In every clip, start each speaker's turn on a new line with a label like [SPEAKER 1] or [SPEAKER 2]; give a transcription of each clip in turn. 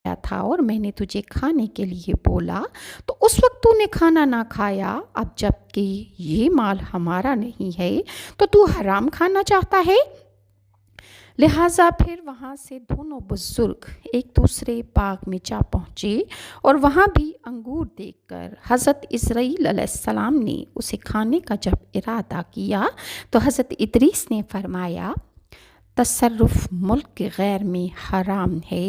[SPEAKER 1] کیا تھا اور میں نے تجھے کھانے کے لیے بولا تو اس وقت تو نے کھانا نہ کھایا، اب جب کہ یہ مال ہمارا نہیں ہے تو تو حرام کھانا چاہتا ہے؟ لہٰذا پھر وہاں سے دونوں بزرگ ایک دوسرے باغ میں جا پہنچے، اور وہاں بھی انگور دیکھ کر حضرت اسرائیل علیہ السلام نے اسے کھانے کا جب ارادہ کیا تو حضرت ادریس نے فرمایا، تصرف ملک کے غیر میں حرام ہے،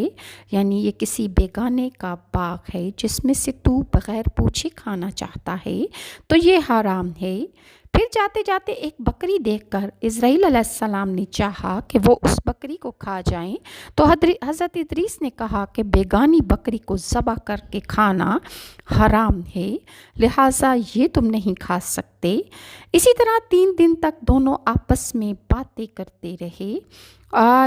[SPEAKER 1] یعنی یہ کسی بیگانے کا باغ ہے جس میں سے تو بغیر پوچھے کھانا چاہتا ہے تو یہ حرام ہے۔ پھر جاتے جاتے ایک بکری دیکھ کر اسرائیل علیہ السلام نے چاہا کہ وہ اس بکری کو کھا جائیں، تو حضرت ادریس نے کہا کہ بیگانی بکری کو ذبح کر کے کھانا حرام ہے، لہٰذا یہ تم نہیں کھا سکتے۔ اسی طرح 3 دن تک دونوں آپس میں باتیں کرتے رہے،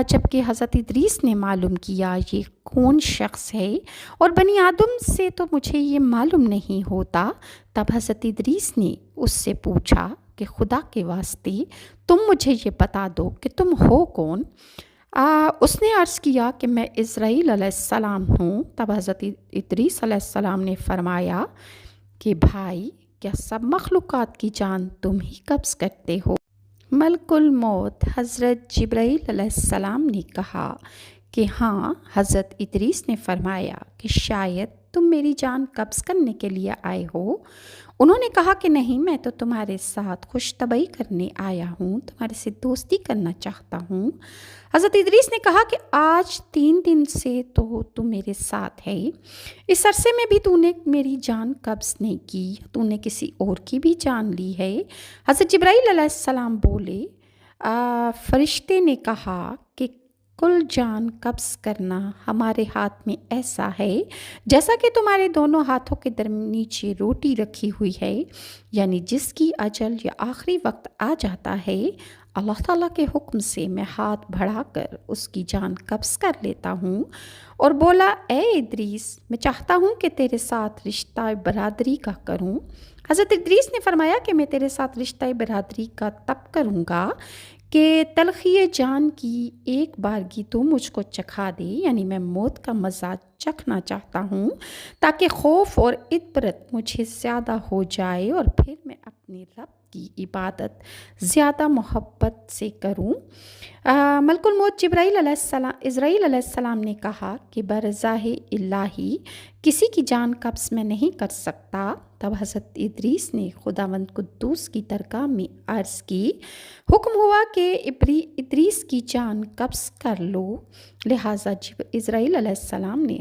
[SPEAKER 1] جبکہ حضرت ادریس نے معلوم کیا یہ کون شخص ہے، اور بنی آدم سے تو مجھے یہ معلوم نہیں ہوتا۔ تب حضرت ادریس نے اس سے پوچھا کہ خدا کے واسطے تم مجھے یہ بتا دو کہ تم ہو کون؟ اس نے عرض کیا کہ میں اسرائیل علیہ السلام ہوں۔ تب حضرت ادریس علیہ السلام نے فرمایا کہ بھائی، کیا سب مخلوقات کی جان تم ہی قبض کرتے ہو؟ ملک الموت حضرت جبرائیل علیہ السلام نے کہا کہ ہاں۔ حضرت ادریس نے فرمایا کہ شاید تم میری جان قبض کرنے کے لیے آئے ہو۔ انہوں نے کہا کہ نہیں، میں تو تمہارے ساتھ خوش طبعی کرنے آیا ہوں، تمہارے سے دوستی کرنا چاہتا ہوں۔ حضرت ادریس نے کہا کہ آج 3 دن سے تو میرے ساتھ ہے، اس عرصے میں بھی تو نے میری جان قبض نہیں کی، تو نے کسی اور کی بھی جان لی ہے؟ حضرت جبرائیل علیہ السلام بولے، فرشتے نے کہا کہ کل جان قبض کرنا ہمارے ہاتھ میں ایسا ہے جیسا کہ تمہارے دونوں ہاتھوں کے نیچے روٹی رکھی ہوئی ہے، یعنی جس کی اجل یا آخری وقت آ جاتا ہے، اللہ تعالیٰ کے حکم سے میں ہاتھ بڑھا کر اس کی جان قبض کر لیتا ہوں۔ اور بولا، اے ادریس، میں چاہتا ہوں کہ تیرے ساتھ رشتہ برادری کا کروں۔ حضرت ادریس نے فرمایا کہ میں تیرے ساتھ رشتہ برادری کا تب کروں گا کہ تلخی جان کی ایک بارگی تو مجھ کو چکھا دے، یعنی میں موت کا مزہ چکھنا چاہتا ہوں تاکہ خوف اور عبرت مجھے زیادہ ہو جائے اور پھر میں اپنے رب کی عبادت زیادہ محبت سے کروں۔ ملک الموت اسرائیل علیہ السلام نے کہا کہ برضاہ الہی کسی کی جان قبض میں نہیں کر سکتا۔ تب حضرت ادریس نے خداوند قدوس کی درگاہ میں عرض کی، حکم ہوا کہ ادریس کی جان قبض کر لو۔ لہٰذا اسرائیل علیہ السلام نے